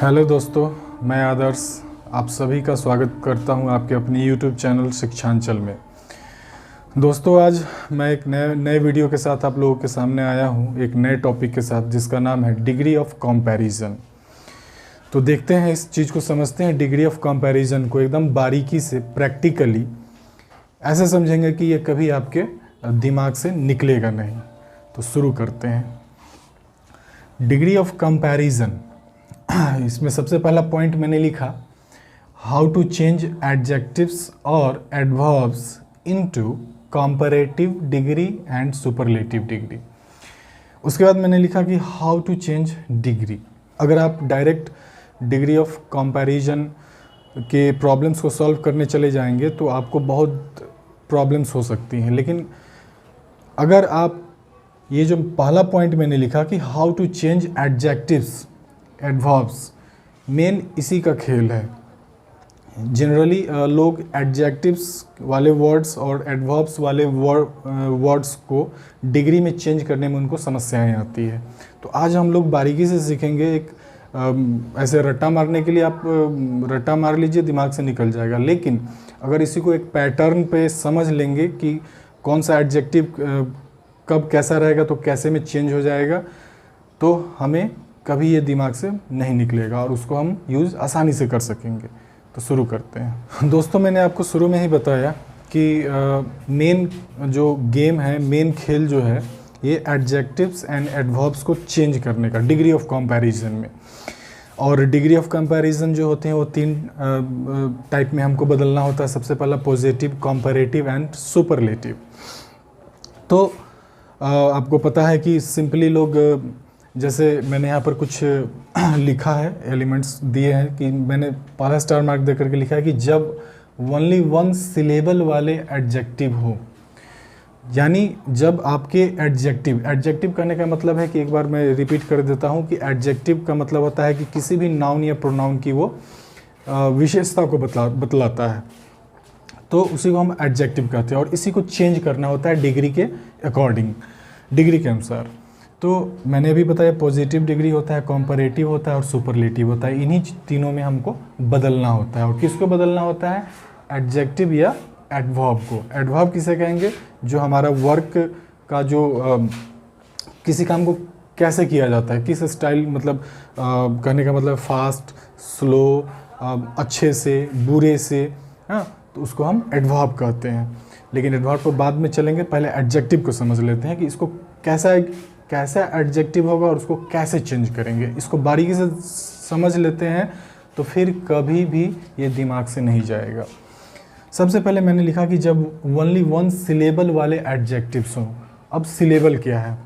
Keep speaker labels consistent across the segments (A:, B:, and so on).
A: Hello दोस्तों, मैं आदर्श आप सभी का स्वागत करता हूं आपके अपने यूट्यूब चैनल शिक्षांचल में। दोस्तों, आज मैं एक नए वीडियो के साथ आप लोगों के सामने आया हूं, एक नए टॉपिक के साथ जिसका नाम है डिग्री ऑफ कंपैरिजन। तो देखते हैं, इस चीज़ को समझते हैं। डिग्री ऑफ कंपैरिजन को एकदम बारीकी से प्रैक्टिकली ऐसे समझेंगे कि ये कभी आपके दिमाग से निकलेगा नहीं। तो शुरू करते हैं। डिग्री ऑफ कंपैरिजन, इसमें सबसे पहला पॉइंट मैंने लिखा, हाउ टू चेंज एडजेक्टिव्स और adverbs into comparative degree and superlative degree. उसके बाद मैंने लिखा कि हाउ टू चेंज डिग्री। अगर आप डायरेक्ट डिग्री ऑफ कंपैरिजन के प्रॉब्लम्स को सॉल्व करने चले जाएंगे तो आपको बहुत प्रॉब्लम्स हो सकती हैं। लेकिन अगर आप ये जो पहला पॉइंट मैंने लिखा कि how to change adjectives adverbs, main इसी का खेल है। जनरली लोग एडजेक्टिव्स वाले वर्ड्स और एडवर्ब्स वाले वर्ड्स को डिग्री में चेंज करने में उनको समस्याएं आती है। तो आज हम लोग बारीकी से सीखेंगे। एक ऐसे रट्टा मारने के लिए आप रट्टा मार लीजिए, दिमाग से निकल जाएगा। लेकिन अगर इसी को एक पैटर्न पे समझ लेंगे कि कौन सा एडजेक्टिव कब कैसा रहेगा तो कैसे में चेंज हो जाएगा, तो हमें कभी ये दिमाग से नहीं निकलेगा और उसको हम यूज़ आसानी से कर सकेंगे। तो शुरू करते हैं। दोस्तों, मैंने आपको शुरू में ही बताया कि मेन जो गेम है, मेन खेल जो है, ये एडजेक्टिव्स एंड एडवर्ब्स को चेंज करने का डिग्री ऑफ कंपैरिजन में। और डिग्री ऑफ कंपैरिजन जो होते हैं वो तीन टाइप में हमको बदलना होता है। सबसे पहला पॉजिटिव, कंपैरेटिव एंड सुपरलेटिव। तो आपको पता है कि सिंपली लोग, जैसे मैंने यहाँ पर कुछ लिखा है, एलिमेंट्स दिए हैं कि मैंने पहला स्टार मार्क दे करके लिखा है कि जब ओनली वन सिलेबल वाले एडजेक्टिव हो, यानी जब आपके एडजेक्टिव करने का मतलब है कि, एक बार मैं रिपीट कर देता हूँ कि एडजेक्टिव का मतलब होता है कि किसी भी नाउन या प्रोनाउन की वो विशेषता को बतलाता है, तो उसी को हम एडजेक्टिव कहते हैं। और इसी को चेंज करना होता है डिग्री के अकॉर्डिंग, डिग्री के अनुसार। तो मैंने अभी बताया पॉजिटिव डिग्री होता है, कंपैरेटिव होता है और सुपरलेटिव होता है। इन्हीं तीनों में हमको बदलना होता है। और किसको बदलना होता है? एडजेक्टिव या एडवर्ब को। एडवर्ब किसे कहेंगे? जो हमारा वर्क का जो किसी काम को कैसे किया जाता है, किस स्टाइल, मतलब कहने का मतलब फास्ट, स्लो, अच्छे से, बुरे से, हाँ, तो उसको हम एडवर्ब कहते हैं। लेकिन एडवर्ब पर बाद में चलेंगे, पहले एडजेक्टिव को समझ लेते हैं कि इसको कैसा एडजेक्टिव होगा और उसको कैसे चेंज करेंगे। इसको बारीकी से समझ लेते हैं तो फिर कभी भी ये दिमाग से नहीं जाएगा। सबसे पहले मैंने लिखा कि जब ओनली वन सिलेबल वाले एडजेक्टिव्स हों। अब सिलेबल क्या है?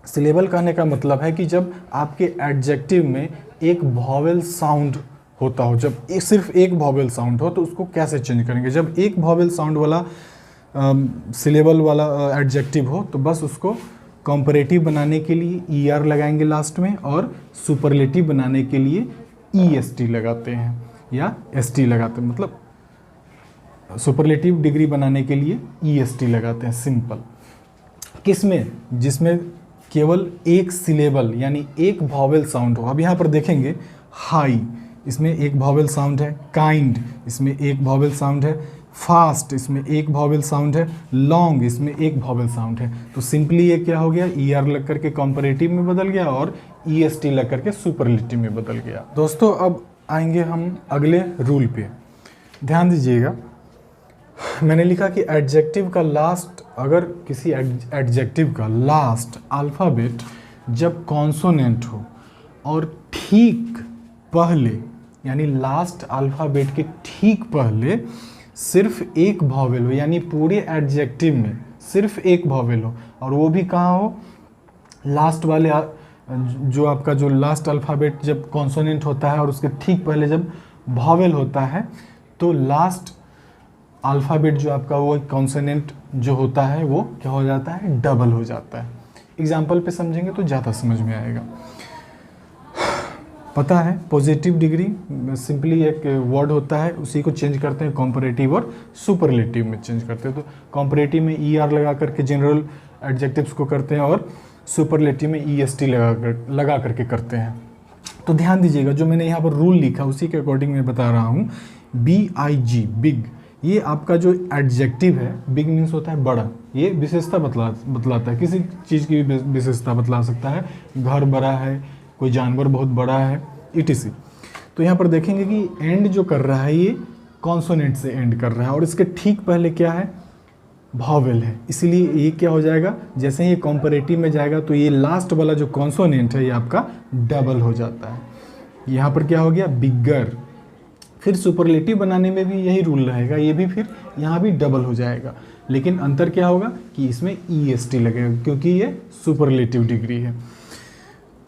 A: सिलेबल कहने का मतलब है कि जब आपके एडजेक्टिव में एक वॉवेल साउंड होता हो, जब सिर्फ एक वॉवेल साउंड हो, तो उसको कैसे चेंज करेंगे। जब एक वॉवेल साउंड वाला सिलेबल वाला एडजेक्टिव हो तो बस उसको कंपैरेटिव बनाने के लिए ER लगाएंगे लास्ट में, और सुपरलेटिव बनाने के लिए EST लगाते हैं या ST लगाते हैं। मतलब सुपरलेटिव डिग्री बनाने के लिए EST लगाते हैं, सिंपल। किसमें? जिसमें केवल एक सिलेबल यानी एक वॉवेल साउंड हो। अब यहाँ पर देखेंगे, हाई, इसमें एक वॉवेल साउंड है। काइंड, इसमें एक वॉवेल साउंड है। फास्ट, इसमें एक वॉवेल साउंड है। लॉन्ग, इसमें एक वॉवेल साउंड है। तो सिंपली ये क्या हो गया? ER लग करके कंपैरेटिव में बदल गया और EST लग करके सुपरलेटिव में बदल गया। दोस्तों, अब आएंगे हम अगले रूल पे, ध्यान दीजिएगा। मैंने लिखा कि एडजेक्टिव का लास्ट, अगर किसी एडजेक्टिव का लास्ट अल्फ़ाबेट जब कॉन्सोनेंट हो और ठीक पहले, यानी लास्ट अल्फ़ाबेट के ठीक पहले सिर्फ एक वॉवेल हो, यानी पूरे एडजेक्टिव में सिर्फ एक वॉवेल हो, और वो भी कहाँ हो? लास्ट वाले, जो आपका जो लास्ट अल्फ़ाबेट जब कॉन्सोनेंट होता है और उसके ठीक पहले जब वॉवेल होता है, तो लास्ट अल्फ़ाबेट जो आपका वो कॉन्सोनेंट जो होता है वो क्या हो जाता है? डबल हो जाता है। एग्जाम्पल पे समझेंगे तो ज़्यादा समझ में आएगा। पता है, पॉजिटिव डिग्री सिंपली एक वर्ड होता है, उसी को चेंज करते हैं कंपैरेटिव और सुपरलेटिव में चेंज करते हैं। तो कंपैरेटिव में ER लगा करके जनरल एडजेक्टिव्स को करते हैं और सुपरलेटिव में EST लगा करके करते हैं। तो ध्यान दीजिएगा, जो मैंने यहाँ पर रूल लिखा उसी के अकॉर्डिंग मैं बता रहा हूँ। BIG बिग, ये आपका जो एडजेक्टिव है, बिग मीन्स होता है बड़ा, ये विशेषता बतलाता है, किसी चीज़ की भी विशेषता बतला सकता है। घर बड़ा है, कोई जानवर बहुत बड़ा है, etc। तो यहाँ पर देखेंगे कि एंड जो कर रहा है ये कॉन्सोनेंट से एंड कर रहा है और इसके ठीक पहले क्या है, वॉवेल है, इसलिए ये क्या हो जाएगा, जैसे ही ये कॉम्परेटिव में जाएगा तो ये लास्ट वाला जो कॉन्सोनेंट है ये आपका डबल हो जाता है। यहाँ पर क्या हो गया, बिगर। फिर सुपरलेटिव बनाने में भी यही रूल रहेगा, ये भी फिर यहाँ भी डबल हो जाएगा, लेकिन अंतर क्या होगा कि इसमें EST लगेगा क्योंकि ये सुपरलेटिव डिग्री है।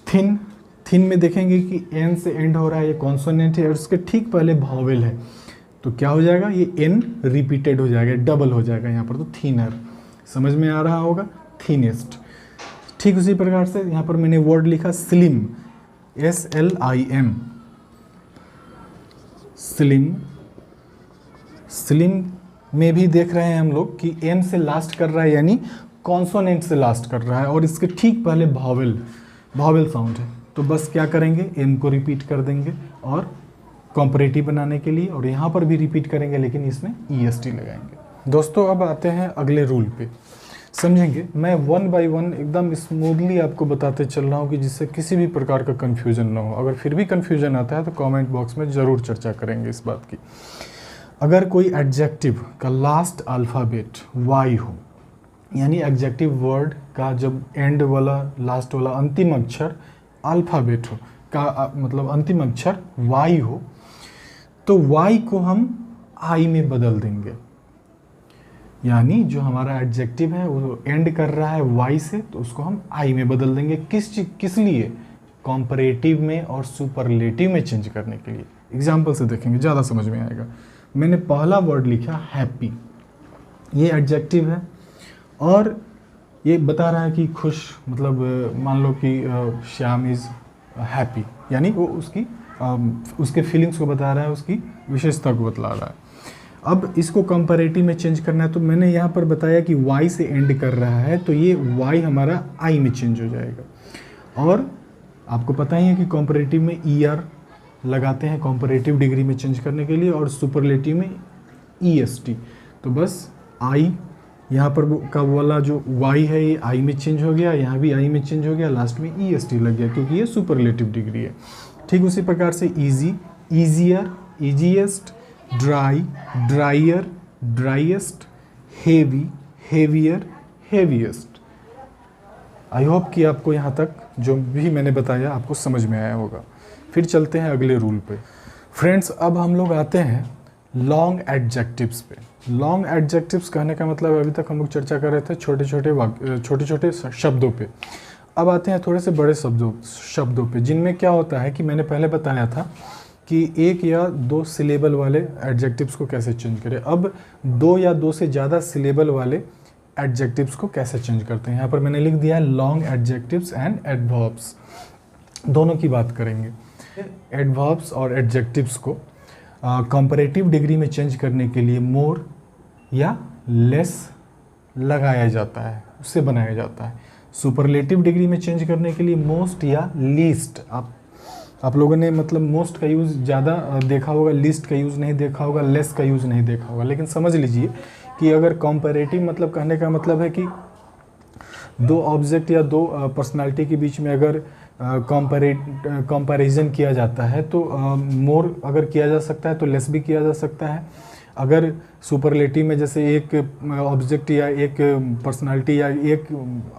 A: थिन, थिन में देखेंगे कि एन से एंड हो रहा है, ये कॉन्सोनेंट है और उसके ठीक पहले वॉवेल है, तो क्या हो जाएगा, ये एन रिपीटेड हो जाएगा, डबल हो जाएगा यहाँ पर, तो थिनर। समझ में आ रहा होगा, थिनेस्ट। ठीक उसी प्रकार से यहाँ पर मैंने वर्ड लिखा स्लिम, SLIM, स्लिम। स्लिम में भी देख रहे हैं हम लोग कि एन से लास्ट कर रहा है, यानी कॉन्सोनेंट से लास्ट कर रहा है और इसके ठीक पहले वॉवेल साउंड है, तो बस क्या करेंगे, एन को रिपीट कर देंगे और कॉम्परेटिव बनाने के लिए, और यहाँ पर भी रिपीट करेंगे लेकिन इसमें EST लगाएंगे। दोस्तों अब आते हैं अगले रूल पे, समझेंगे। मैं 1 बाय 1 एकदम स्मूथली आपको बताते चल रहा हूँ कि जिससे किसी भी प्रकार का कन्फ्यूजन ना हो। अगर फिर भी कन्फ्यूजन आता है तो कमेंट बॉक्स में ज़रूर चर्चा करेंगे इस बात की। अगर कोई एडजेक्टिव का लास्ट अल्फ़ाबेट Y हो, यानी एडजेक्टिव वर्ड का जब एंड वाला लास्ट वाला अंतिम अक्षर अल्फ़ाबेट हो, का मतलब अंतिम अक्षर Y हो, तो Y को हम I में बदल देंगे। यानी जो हमारा एडजेक्टिव है वो एंड कर रहा है Y से, तो उसको हम I में बदल देंगे। किस लिए, कॉम्परेटिव में और सुपरलेटिव में चेंज करने के लिए। एग्जाम्पल से देखेंगे, ज़्यादा समझ में आएगा। मैंने पहला वर्ड लिखा हैप्पी, ये एडजेक्टिव है और ये बता रहा है कि खुश, मतलब मान लो कि श्याम इज़ हैप्पी, यानी वो उसके फीलिंग्स को बता रहा है, उसकी विशेषता को बतला रहा है। अब इसको कंपैरेटिव में चेंज करना है, तो मैंने यहाँ पर बताया कि Y से एंड कर रहा है, तो ये Y हमारा I में चेंज हो जाएगा। और आपको पता ही है कि कंपैरेटिव में ER लगाते हैं कंपैरेटिव डिग्री में चेंज करने के लिए, और सुपरलेटिव में EST। तो बस I यहाँ पर का वाला जो Y है ये I में चेंज हो गया, यहाँ भी I में चेंज हो गया, लास्ट में EST लग गया क्योंकि ये सुपरलेटिव डिग्री है। ठीक उसी प्रकार से easy, easier, easiest, dry, drier, driest, heavy, heavier, heaviest. I hope कि आपको यहाँ तक जो भी मैंने बताया आपको समझ में आया होगा। फिर चलते हैं अगले रूल पे। फ्रेंड्स अब हम लोग आते हैं लॉन्ग एडजेक्टिव्स पे। लॉन्ग एडजेक्टिव्स कहने का मतलब अभी तक हम लोग चर्चा कर रहे थे छोटे छोटे शब्दों पे। अब आते हैं थोड़े से बड़े शब्दों पे, जिनमें क्या होता है कि मैंने पहले बताया था कि 1 या 2 सिलेबल वाले एडजेक्टिव्स को कैसे चेंज करें। अब 2 या 2 से ज़्यादा सिलेबल वाले एडजेक्टिव्स को कैसे चेंज करते हैं। यहाँ पर मैंने लिख दिया है लॉन्ग एडजेक्टिव्स एंड एडवर्ब्स, दोनों की बात करेंगे। एडवर्ब्स और एडजेक्टिव्स को कंपैरेटिव डिग्री में चेंज करने के लिए मोर या लेस लगाया जाता है, उससे बनाया जाता है। सुपरलेटिव डिग्री में चेंज करने के लिए मोस्ट या लीस्ट। आप लोगों ने मतलब मोस्ट का यूज़ ज़्यादा देखा होगा, लीस्ट का यूज़ नहीं देखा होगा, लेस का यूज़ नहीं देखा होगा। लेकिन समझ लीजिए कि अगर कंपैरेटिव मतलब कहने का मतलब है कि 2 ऑब्जेक्ट या 2 पर्सनालिटी के बीच में अगर कंपैरिजन किया जाता है तो मोर अगर किया जा सकता है तो लेस भी किया जा सकता है। अगर सुपरलेटिव में जैसे एक ऑब्जेक्ट या एक पर्सनालिटी या एक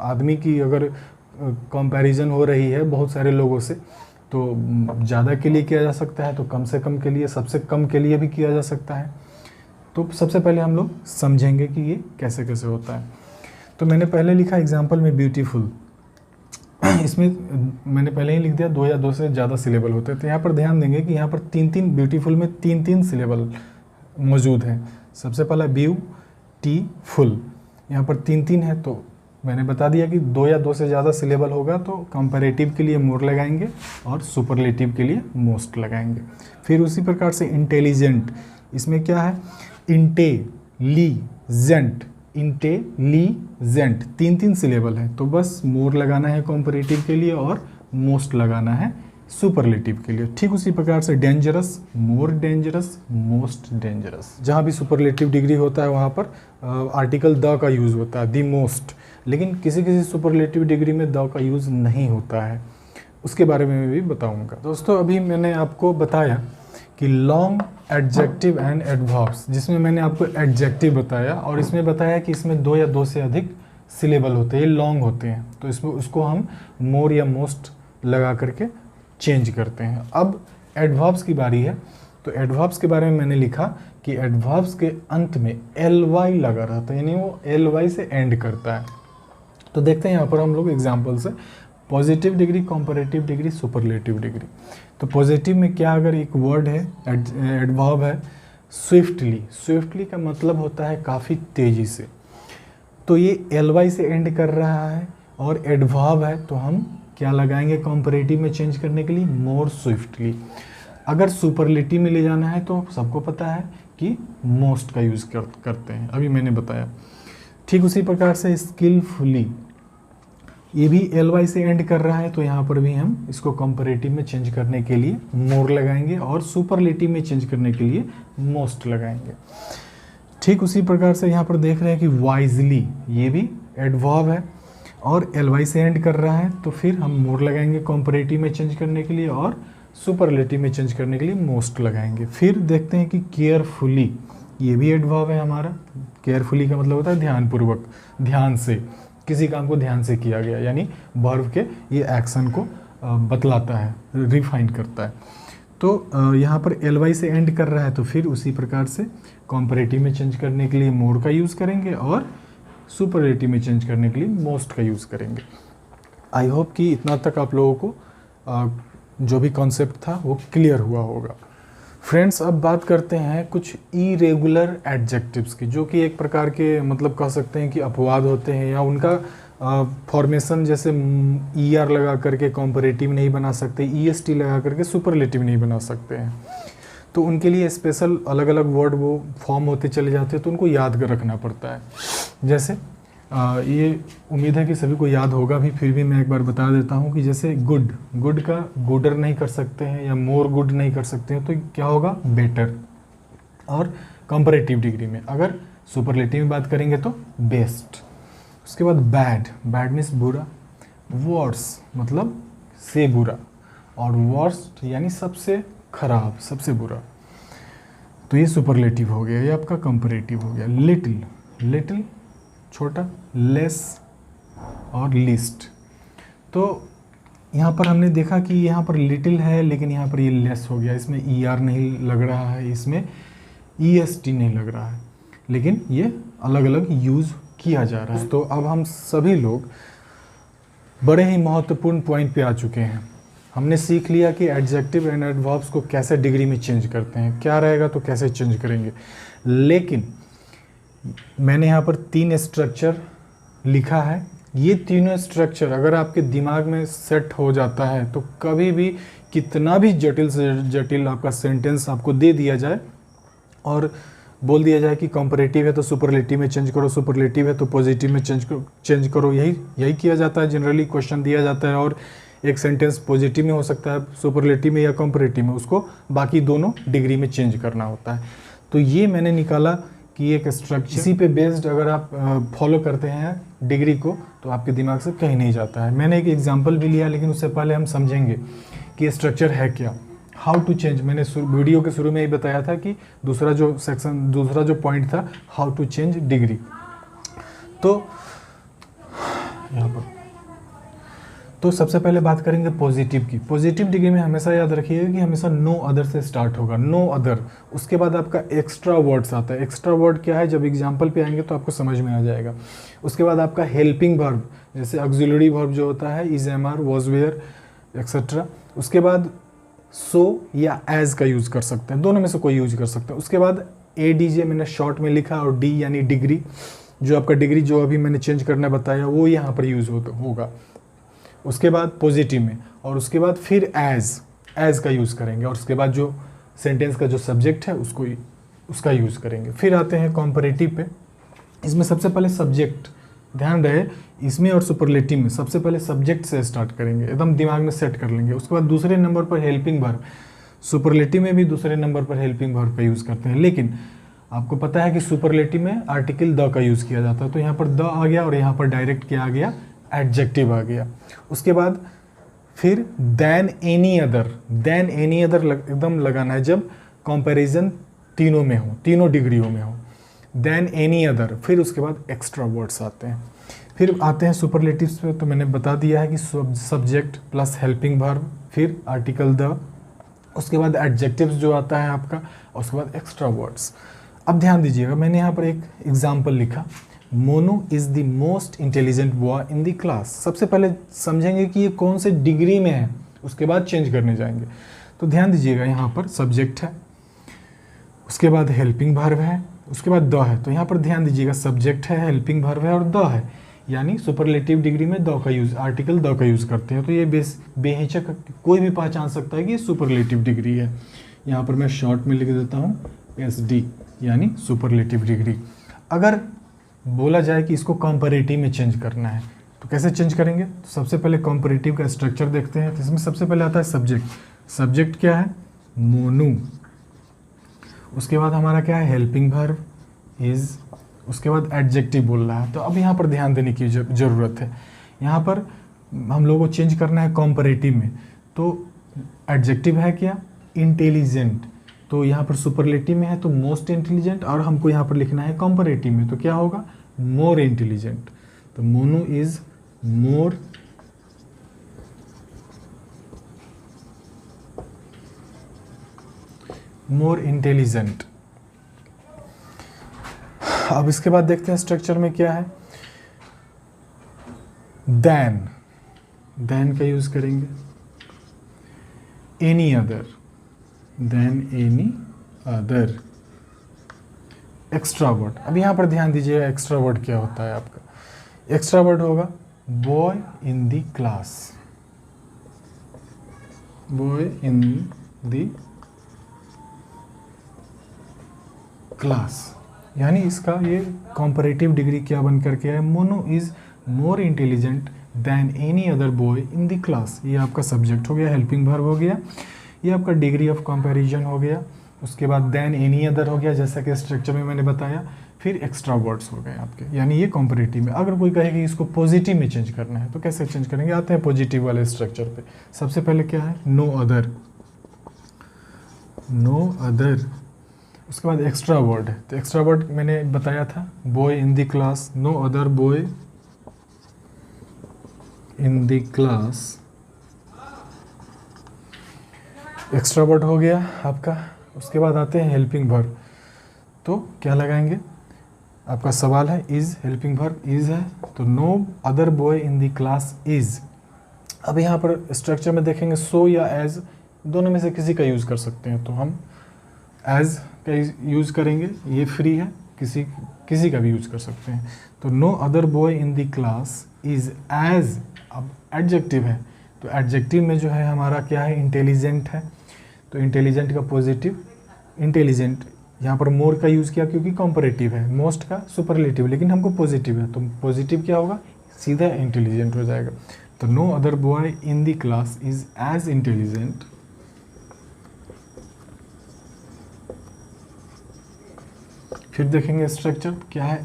A: आदमी की अगर कंपैरिजन हो रही है बहुत सारे लोगों से, तो ज़्यादा के लिए किया जा सकता है, तो कम से कम के लिए, सबसे कम के लिए भी किया जा सकता है। तो सबसे पहले हम लोग समझेंगे कि ये कैसे कैसे होता है। तो मैंने पहले लिखा एग्जाम्पल में ब्यूटीफुल, इसमें मैंने पहले ही लिख दिया 2 या 2 से ज़्यादा सिलेबल होते हैं। तो यहाँ पर ध्यान देंगे कि यहाँ पर 3 ब्यूटीफुल में 3 सिलेबल मौजूद हैं। सबसे पहला ब्यूटीफुल, यहाँ पर 3 है, तो मैंने बता दिया कि 2 या 2 से ज़्यादा सिलेबल होगा तो कंपैरेटिव के लिए मोर लगाएंगे और सुपरलेटिव के लिए मोस्ट लगाएंगे। फिर उसी प्रकार से इंटेलिजेंट, इसमें क्या है, इंटेलीजेंट, इंटेलीजेंट 3 सिलेबल है, तो बस मोर लगाना है कंपैरेटिव के लिए और मोस्ट लगाना है सुपरलेटिव के लिए। ठीक उसी प्रकार से dangerous, more dangerous, most dangerous. जहाँ भी सुपरलेटिव डिग्री होता है वहाँ पर आर्टिकल द का यूज़ होता है, दी मोस्ट। लेकिन किसी किसी सुपरलेटिव डिग्री में द का यूज़ नहीं होता है, उसके बारे में भी बताऊंगा। दोस्तों अभी मैंने आपको बताया कि लॉन्ग एडजेक्टिव एंड एडवर्ब्स, जिसमें मैंने आपको एडजेक्टिव बताया और इसमें बताया कि इसमें 2 या 2 से अधिक सिलेबल होते हैं, ये लॉन्ग होते हैं, तो इसमें उसको हम मोर या मोस्ट लगा करके चेंज करते हैं। अब एडवर्ब्स की बारी है, तो एडवर्ब्स के बारे में मैंने लिखा कि एडवर्ब्स के अंत में ly लगा रहता है, यानी वो ly से एंड करता है। तो देखते हैं यहाँ पर हम लोग एग्जाम्पल से, positive degree, comparative degree, superlative degree. तो पॉजिटिव में क्या, अगर एक वर्ड है, एडवर्ब है स्विफ्टली, स्विफ्टली का मतलब होता है काफ़ी तेज़ी से, तो ये ly से एंड कर रहा है और एडवर्ब है, तो हम क्या लगाएंगे कंपैरेटिव में चेंज करने के लिए, मोर स्विफ्टली। अगर सुपरलेटिव में ले जाना है तो सबको पता है कि मोस्ट का यूज़ करते हैं, अभी मैंने बताया। ठीक उसी प्रकार से स्किलफुली, ये भी ly से एंड कर रहा है, तो यहाँ पर भी हम इसको कंपैरेटिव में चेंज करने के लिए मोर लगाएंगे और सुपरलेटिव में चेंज करने के लिए मोस्ट लगाएंगे। ठीक उसी प्रकार से यहाँ पर देख रहे हैं कि वाइजली, ये भी एडवर्ब है और ly से एंड कर रहा है, तो फिर हम मोर लगाएंगे कंपैरेटिव में चेंज करने के लिए और सुपरलेटिव में चेंज करने के लिए मोस्ट लगाएंगे। फिर देखते हैं कि केयरफुली, ये भी एडवर्ब है हमारा। केयरफुली का मतलब होता है ध्यानपूर्वक, ध्यान से, किसी काम को ध्यान से किया गया, यानी वर्ब के ये एक्शन को बतलाता है, रिफाइन करता है। तो यहाँ पर ly से एंड कर रहा है, तो फिर उसी प्रकार से कंपैरेटिव में चेंज करने के लिए मोर का यूज़ करेंगे और सुपरलेटिव में चेंज करने के लिए मोस्ट का यूज़ करेंगे। आई होप कि इतना तक आप लोगों को जो भी कॉन्सेप्ट था वो क्लियर हुआ होगा। फ्रेंड्स, अब बात करते हैं कुछ इरेगुलर एडजेक्टिव्स की, जो कि एक प्रकार के मतलब कह सकते हैं कि अपवाद होते हैं, या उनका फॉर्मेशन जैसे er लगा करके कंपैरेटिव नहीं बना सकते, est लगा करके सुपरलेटिव नहीं बना सकते हैं, तो उनके लिए स्पेशल अलग अलग वर्ड वो फॉर्म होते चले जाते हैं, तो उनको याद कर रखना पड़ता है। जैसे ये उम्मीद है कि सभी को याद होगा भी, फिर भी मैं एक बार बता देता हूँ कि जैसे गुड, गुड का गुडर नहीं कर सकते हैं या मोर गुड नहीं कर सकते हैं, तो क्या होगा, बेटर। और कंपैरेटिव डिग्री में अगर सुपरलेटिव में बात करेंगे तो बेस्ट। उसके बाद बैड, बैड मीन्स बुरा, वर्स मतलब से बुरा, और वर्स्ट यानी सबसे खराब, सबसे बुरा, तो ये सुपरलेटिव हो गया, ये आपका कंपैरेटिव हो गया। लिटिल, लिटिल छोटा, लेस और लिस्ट। तो यहाँ पर हमने देखा कि यहाँ पर लिटिल है, लेकिन यहाँ पर ये लेस हो गया, इसमें er नहीं लग रहा है, इसमें est नहीं लग रहा है, लेकिन ये अलग अलग यूज़ किया जा रहा है। तो अब हम सभी लोग बड़े ही महत्वपूर्ण पॉइंट पे आ चुके हैं। हमने सीख लिया कि एडजेक्टिव एंड एडवर्ब्स को कैसे डिग्री में चेंज करते हैं, क्या रहेगा तो कैसे चेंज करेंगे। लेकिन मैंने यहाँ पर 3 स्ट्रक्चर लिखा है, ये तीनों स्ट्रक्चर अगर आपके दिमाग में सेट हो जाता है तो कभी भी कितना भी जटिल से जटिल आपका सेंटेंस आपको दे दिया जाए और बोल दिया जाए कि कंपैरेटिव है तो सुपरलेटिव में चेंज करो, सुपरलेटिव है तो पॉजिटिव में चेंज करो, यही किया जाता है। जनरली क्वेश्चन दिया जाता है और एक सेंटेंस पॉजिटिव में हो सकता है, सुपरलेटिव में या कंपैरेटिव में, उसको बाकी दोनों डिग्री में चेंज करना होता है। तो ये मैंने निकाला कि एक स्ट्रक्चर, इसी पे बेस्ड अगर आप फॉलो करते हैं डिग्री को तो आपके दिमाग से कहीं नहीं जाता है। मैंने एक एग्जांपल भी लिया, लेकिन उससे पहले हम समझेंगे कि स्ट्रक्चर है क्या, हाउ टू चेंज। मैंने वीडियो के शुरू में ही बताया था कि दूसरा जो पॉइंट था, हाउ टू चेंज डिग्री। तो यहाँ पर तो सबसे पहले बात करेंगे पॉजिटिव की। पॉजिटिव डिग्री में हमेशा याद रखिएगा कि हमेशा नो अदर से स्टार्ट होगा, नो अदर। उसके बाद आपका एक्स्ट्रा वर्ड्स आता है। एक्स्ट्रा वर्ड क्या है, जब एग्जांपल पे आएंगे तो आपको समझ में आ जाएगा। उसके बाद आपका हेल्पिंग वर्ब, जैसे ऑक्सिलरी वर्ब जो होता है, is, am, are, was, were etcetera. उसके बाद सो या एज का यूज़ कर सकते हैं, दोनों में से कोई यूज कर सकते हैं। उसके बाद ADJ मैंने शॉर्ट में लिखा, और D यानी डिग्री, जो आपका डिग्री जो अभी मैंने चेंज करना बताया वो यहाँ पर यूज़ होगा। उसके बाद पॉजिटिव में, और उसके बाद फिर एज का यूज़ करेंगे, और उसके बाद जो सेंटेंस का जो सब्जेक्ट है उसका यूज़ करेंगे। फिर आते हैं कंपैरेटिव पे। इसमें सबसे पहले सब्जेक्ट ध्यान रहे इसमें और सुपरलेटिव में सबसे पहले सब्जेक्ट से स्टार्ट करेंगे, एकदम दिमाग में सेट कर लेंगे। उसके बाद दूसरे नंबर पर हेल्पिंग वर्ब, सुपरलेटिव में भी दूसरे नंबर पर हेल्पिंग वर्ब का यूज़ करते हैं, लेकिन आपको पता है कि सुपरलेटिव में आर्टिकल द का यूज़ किया जाता है, तो यहाँ पर द आ गया और यहाँ पर डायरेक्ट क्या आ गया, एडजेक्टिव आ गया। उसके बाद फिर then any other, then any other एकदम लगाना है जब कंपैरिजन तीनों में हो, तीनों डिग्रियों में हो, देन एनी अदर। फिर उसके बाद एक्स्ट्रा वर्ड्स आते हैं, फिर आते हैं सुपरलेटिव्स पे। तो मैंने बता दिया है कि सब्जेक्ट प्लस हेल्पिंग वर्ब, फिर आर्टिकल द, उसके बाद एडजेक्टिव्स जो आता है आपका, और उसके बाद एक्स्ट्रा वर्ड्स। अब ध्यान दीजिएगा, मैंने यहाँ पर एक एग्जाम्पल लिखा, Monu is the most intelligent boy in the class. सबसे पहले समझेंगे कि ये कौन से डिग्री में है, उसके बाद चेंज करने जाएंगे। तो ध्यान दीजिएगा, यहाँ पर सब्जेक्ट है, उसके बाद हेल्पिंग वर्ब है, उसके बाद द है। तो यहाँ पर ध्यान दीजिएगा, सब्जेक्ट है, हेल्पिंग वर्ब है और द है, यानी सुपरलेटिव डिग्री में द का यूज़, आर्टिकल द का यूज़ करते हैं। तो ये बेहिचक कोई भी पहचान सकता है कि ये सुपरलेटिव डिग्री है। यहाँ पर मैं शॉर्ट में लिख देता हूँ SD, यानी सुपरलेटिव डिग्री। अगर बोला जाए कि इसको कंपैरेटिव में चेंज करना है तो कैसे चेंज करेंगे? तो सबसे पहले कंपैरेटिव का स्ट्रक्चर देखते हैं। तो इसमें सबसे पहले आता है सब्जेक्ट। सब्जेक्ट क्या है? मोनू। उसके बाद हमारा क्या है? Helping verb is. उसके बाद एडजेक्टिव बोल रहा है। तो अब यहाँ पर ध्यान देने की ज़रूरत है। यहाँ पर हम लोगों को चेंज करना है कंपैरेटिव में। तो एडजेक्टिव है क्या? इंटेलिजेंट। तो यहाँ पर सुपरलेटिव में है तो मोस्ट इंटेलिजेंट, और हमको यहाँ पर लिखना है कंपैरेटिव में, तो क्या होगा? More intelligent. तो मोनू इज मोर इंटेलिजेंट। अब इसके बाद देखते हैं स्ट्रक्चर में क्या है। देन का यूज करेंगे। Any other, then any other. Extra word. अब यहाँ पर ध्यान दीजिए, एक्स्ट्रा वर्ड क्या होता है आपका? एक्स्ट्रा वर्ड होगा boy in the class. Boy in the class, यानी इसका ये कंपैरेटिव डिग्री क्या बन करके है? Monu is more intelligent then any other boy in the class. ये आपका सब्जेक्ट हो गया, हेल्पिंग वर्ब हो गया, ये आपका डिग्री ऑफ कंपैरिजन हो गया। उसके बाद देन एनी अदर हो गया, जैसा कि स्ट्रक्चर में मैंने बताया। फिर एक्स्ट्रा वर्ड्स हो गए आपके, यानी ये कंपैरेटिव में। अगर कोई कहे कि इसको पॉजिटिव में चेंज करना है तो कैसे चेंज करेंगे? आते हैं पॉजिटिव वाले स्ट्रक्चर पे। सबसे पहले क्या है? No other. No other. उसके बाद एक्स्ट्रा वर्ड है, तो एक्स्ट्रा वर्ड मैंने बताया था, boy in the class. No other boy in the class, extra word हो गया आपका। उसके बाद आते हैं हेल्पिंग वर्ब। तो क्या लगाएंगे? आपका सवाल है इज, हेल्पिंग वर्ब इज है, तो no other boy in the class is. अब यहाँ पर स्ट्रक्चर में देखेंगे सो या एज, दोनों में से किसी का यूज़ कर सकते हैं, तो हम एज का यूज़ करेंगे। ये फ्री है, किसी का भी यूज़ कर सकते हैं। तो no other boy in the class is as. अब एडजेक्टिव है, तो एडजेक्टिव में जो है हमारा क्या है? इंटेलिजेंट है। तो इंटेलिजेंट का पॉजिटिव इंटेलिजेंट, यहाँ पर मोर का यूज़ किया क्योंकि कंपैरेटिव है, मोस्ट का सुपरलेटिव, लेकिन हमको पॉजिटिव है, तो पॉजिटिव क्या होगा? सीधा इंटेलिजेंट हो जाएगा। तो no other boy in the class is as intelligent. फिर देखेंगे स्ट्रक्चर क्या है?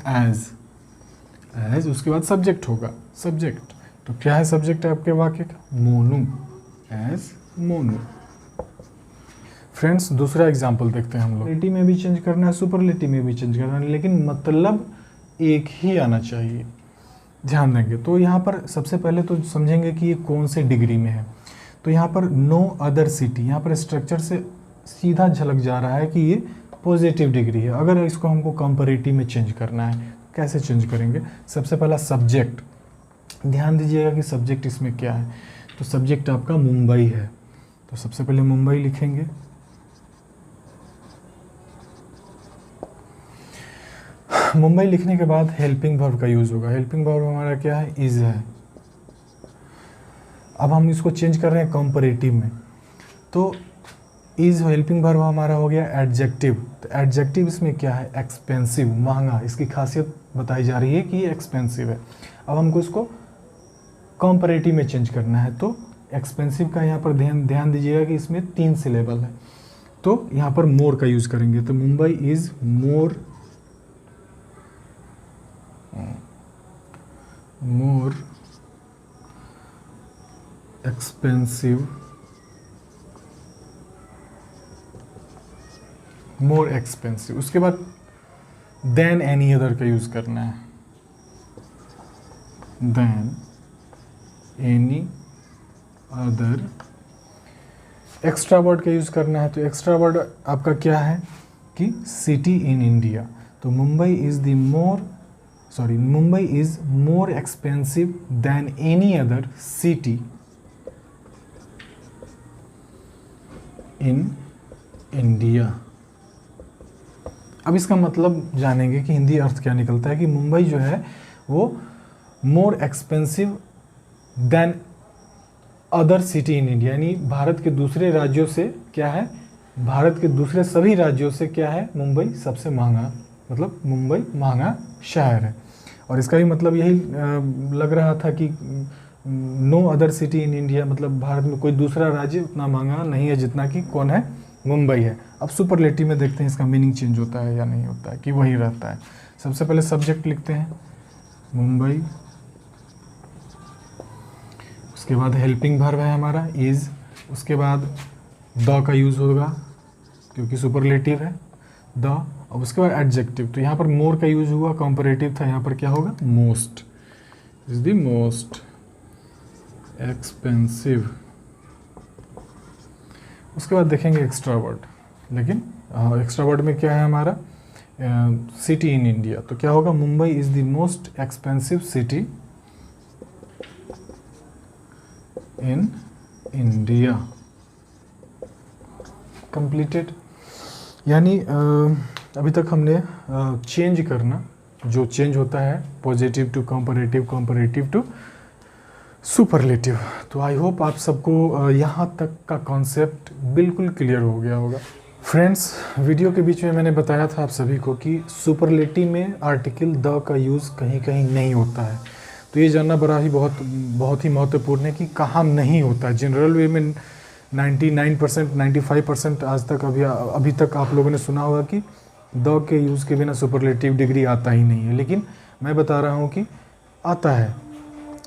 A: एज। उसके बाद सब्जेक्ट होगा, सब्जेक्ट। तो क्या है सब्जेक्ट है आपके वाक्य का? मोनू, एज मोनू। फ्रेंड्स, दूसरा एग्जाम्पल देखते हैं हम लोग। लेटिव में भी चेंज करना है, सुपरलेटिव में भी चेंज करना है, लेकिन मतलब एक ही आना चाहिए, ध्यान देंगे। तो यहाँ पर सबसे पहले तो समझेंगे कि ये कौन से डिग्री में है। तो यहाँ पर नो अदर सिटी, यहाँ पर स्ट्रक्चर से सीधा झलक जा रहा है कि ये पॉजिटिव डिग्री है। अगर इसको हमको कंपैरेटिव में चेंज करना है, कैसे चेंज करेंगे? सबसे पहला सब्जेक्ट। ध्यान दीजिएगा कि सब्जेक्ट इसमें क्या है। तो सब्जेक्ट आपका मुंबई है, तो सबसे पहले मुंबई लिखेंगे। मुंबई लिखने के बाद हेल्पिंग वर्ब का यूज़ होगा। हेल्पिंग वर्ब हमारा क्या है? इज है। अब हम इसको चेंज कर रहे हैं कंपैरेटिव में, तो इज हेल्पिंग वर्ब हमारा हो गया एडजेक्टिव। तो एडजेक्टिव इसमें क्या है? एक्सपेंसिव, महंगा। इसकी खासियत बताई जा रही है कि ये एक्सपेंसिव है। अब हमको इसको कंपैरेटिव में चेंज करना है, तो एक्सपेंसिव का यहाँ पर ध्यान दीजिएगा कि इसमें 3 सिलेबल है, तो यहाँ पर मोर का यूज़ करेंगे। तो Mumbai is more expensive, more expensive. उसके बाद देन एनी अदर का यूज़ करना है, then any other. Extra word का यूज़ करना है, तो एक्स्ट्रा वर्ड आपका क्या है कि सिटी इन इंडिया। तो Mumbai is more expensive than any other city in India. अब इसका मतलब जानेंगे कि हिंदी अर्थ क्या निकलता है कि मुंबई जो है वो मोर expensive then other city in India, यानी भारत के दूसरे राज्यों से क्या है, भारत के दूसरे सभी राज्यों से क्या है, मुंबई सबसे महंगा, मतलब मुंबई महंगा शहर है। और इसका भी मतलब यही लग रहा था कि no other city in India, मतलब भारत में कोई दूसरा राज्य उतना महंगा नहीं है जितना कि कौन है, मुंबई है। अब सुपरलेटिव में देखते हैं इसका मीनिंग चेंज होता है या नहीं होता है, कि वही रहता है। सबसे पहले सब्जेक्ट लिखते हैं मुंबई, उसके बाद हेल्पिंग वर्ब है हमारा इज़, उसके बाद द का यूज़ होगा क्योंकि सुपरलेटिव है द, और उसके बाद एडजेक्टिव। तो यहाँ पर मोर का यूज़ हुआ, कंपैरेटिव था, यहाँ पर क्या होगा, most is the most expensive. उसके बाद देखेंगे एक्स्ट्रा वर्ड, लेकिन एक्स्ट्रा वर्ड में क्या है हमारा, सिटी इन इंडिया। तो क्या होगा, Mumbai is the most expensive city in India. Completed. यानी अभी तक हमने चेंज करना, जो चेंज होता है positive to comparative, comparative to superlative. तो आई होप आप सबको यहाँ तक का कॉन्सेप्ट बिल्कुल क्लियर हो गया होगा। फ्रेंड्स, वीडियो के बीच में मैंने बताया था आप सभी को कि सुपरलेटिव में आर्टिकल द का यूज़ कहीं कहीं नहीं होता है। तो ये जानना बहुत ही महत्वपूर्ण है कि कहाँ नहीं होता है। जनरल वे में 99%, 95% आज तक अभी तक आप लोगों ने सुना होगा कि द के यूज़ के बिना सुपरलेटिव डिग्री आता ही नहीं है, लेकिन मैं बता रहा हूँ कि आता है।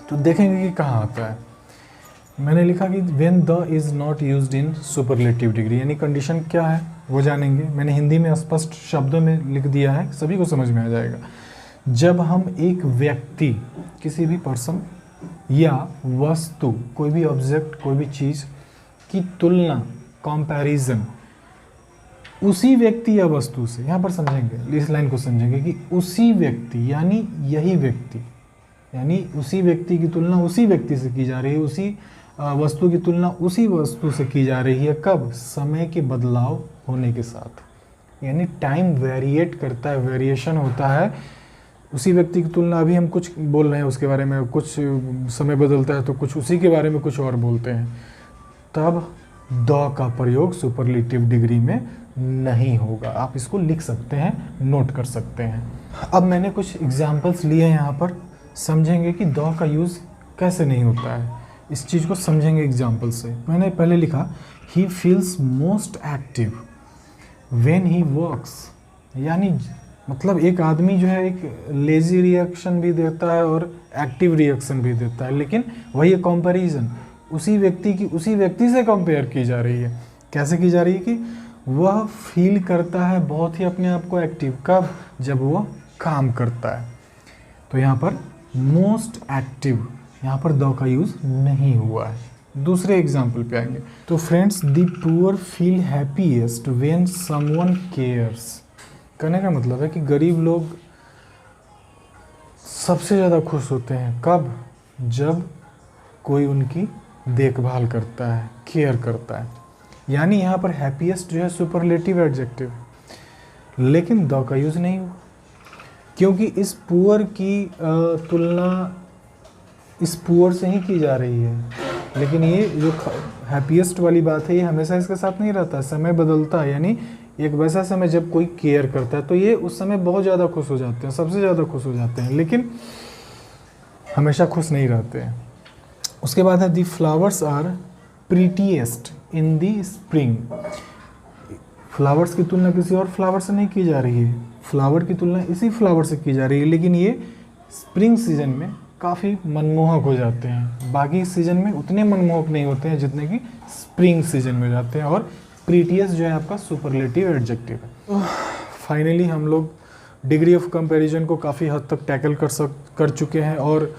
A: तो देखेंगे कि कहाँ आता है। मैंने लिखा कि when the is not used in superlative degree, यानी कंडीशन क्या है वो जानेंगे। मैंने हिंदी में स्पष्ट शब्दों में लिख दिया है, सभी को समझ में आ जाएगा। जब हम एक व्यक्ति, किसी भी पर्सन या वस्तु, कोई भी ऑब्जेक्ट, कोई भी चीज़ की तुलना, कंपैरिजन उसी व्यक्ति या वस्तु से, यहाँ पर समझेंगे, इस लाइन को समझेंगे कि उसी व्यक्ति यानी यही व्यक्ति, यानी उसी व्यक्ति की तुलना उसी व्यक्ति से की जा रही है, उसी वस्तु की तुलना उसी वस्तु से की जा रही है। कब? समय के बदलाव होने के साथ, यानी टाइम वेरिएट करता है, वेरिएशन होता है। उसी व्यक्ति की तुलना, अभी हम कुछ बोल रहे हैं उसके बारे में, कुछ समय बदलता है तो कुछ उसी के बारे में कुछ और बोलते हैं, तब द का प्रयोग सुपरलेटिव डिग्री में नहीं होगा। आप इसको लिख सकते हैं, नोट कर सकते हैं। अब मैंने कुछ एग्जाम्पल्स लिए हैं यहाँ पर, समझेंगे कि द का यूज़ कैसे नहीं होता है, इस चीज़ को समझेंगे एग्जाम्पल से। मैंने पहले लिखा he feels most active when he works, यानी मतलब एक आदमी जो है एक लेजी रिएक्शन भी देता है और एक्टिव रिएक्शन भी देता है, लेकिन वही कंपैरिजन उसी व्यक्ति की उसी व्यक्ति से कंपेयर की जा रही है। कैसे की जा रही है कि वह फील करता है बहुत ही अपने आप को एक्टिव, कब? जब वह काम करता है। तो यहाँ पर मोस्ट एक्टिव, यहाँ पर द का यूज़ नहीं हुआ है। दूसरे एग्जाम्पल पे आएंगे। तो friends, the poor feel happiest when someone cares. कहने का मतलब है कि गरीब लोग सबसे ज़्यादा खुश होते हैं, कब? जब कोई उनकी देखभाल करता है, केयर करता है। यानी यहाँ पर हैप्पीएस्ट जो है सुपरलेटिव एडजेक्टिव, लेकिन द का यूज़ नहीं हुआ, क्योंकि इस पुअर की तुलना इस पुअर से ही की जा रही है। लेकिन ये जो हैप्पीएस्ट वाली बात है, ये हमेशा इसके साथ नहीं रहता, समय बदलता है। यानी एक वैसा समय जब कोई केयर करता है तो ये उस समय बहुत ज़्यादा खुश हो जाते हैं, सबसे ज़्यादा खुश हो जाते हैं, लेकिन हमेशा खुश नहीं रहते हैं। उसके बाद है the flowers are prettiest in the spring. Flowers की तुलना किसी और फ्लावर से नहीं की जा रही है, फ्लावर की तुलना इसी फ्लावर से की जा रही है, लेकिन ये स्प्रिंग सीजन में काफ़ी मनमोहक हो जाते हैं। बाकी सीजन में उतने मनमोहक नहीं होते हैं जितने कि स्प्रिंग सीजन में हो जाते हैं। और प्रीटियस जो है आपका सुपरलेटिव एडजेक्टिव है। तो फाइनली हम लोग डिग्री ऑफ कंपैरिजन को काफ़ी हद तक टैकल कर चुके हैं, और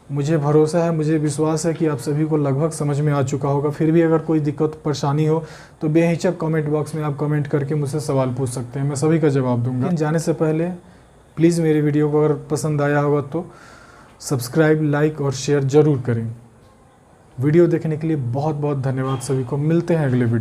A: मुझे भरोसा है, मुझे विश्वास है कि आप सभी को लगभग समझ में आ चुका होगा। फिर भी अगर कोई दिक्कत परेशानी हो तो बेहिचक कमेंट बॉक्स में आप कमेंट करके मुझसे सवाल पूछ सकते हैं, मैं सभी का जवाब दूंगा। लेकिन जाने से पहले प्लीज़ मेरी वीडियो को अगर पसंद आया होगा तो सब्सक्राइब, लाइक और शेयर ज़रूर करें। वीडियो देखने के लिए बहुत बहुत धन्यवाद सभी को। मिलते हैं अगले वीडियो।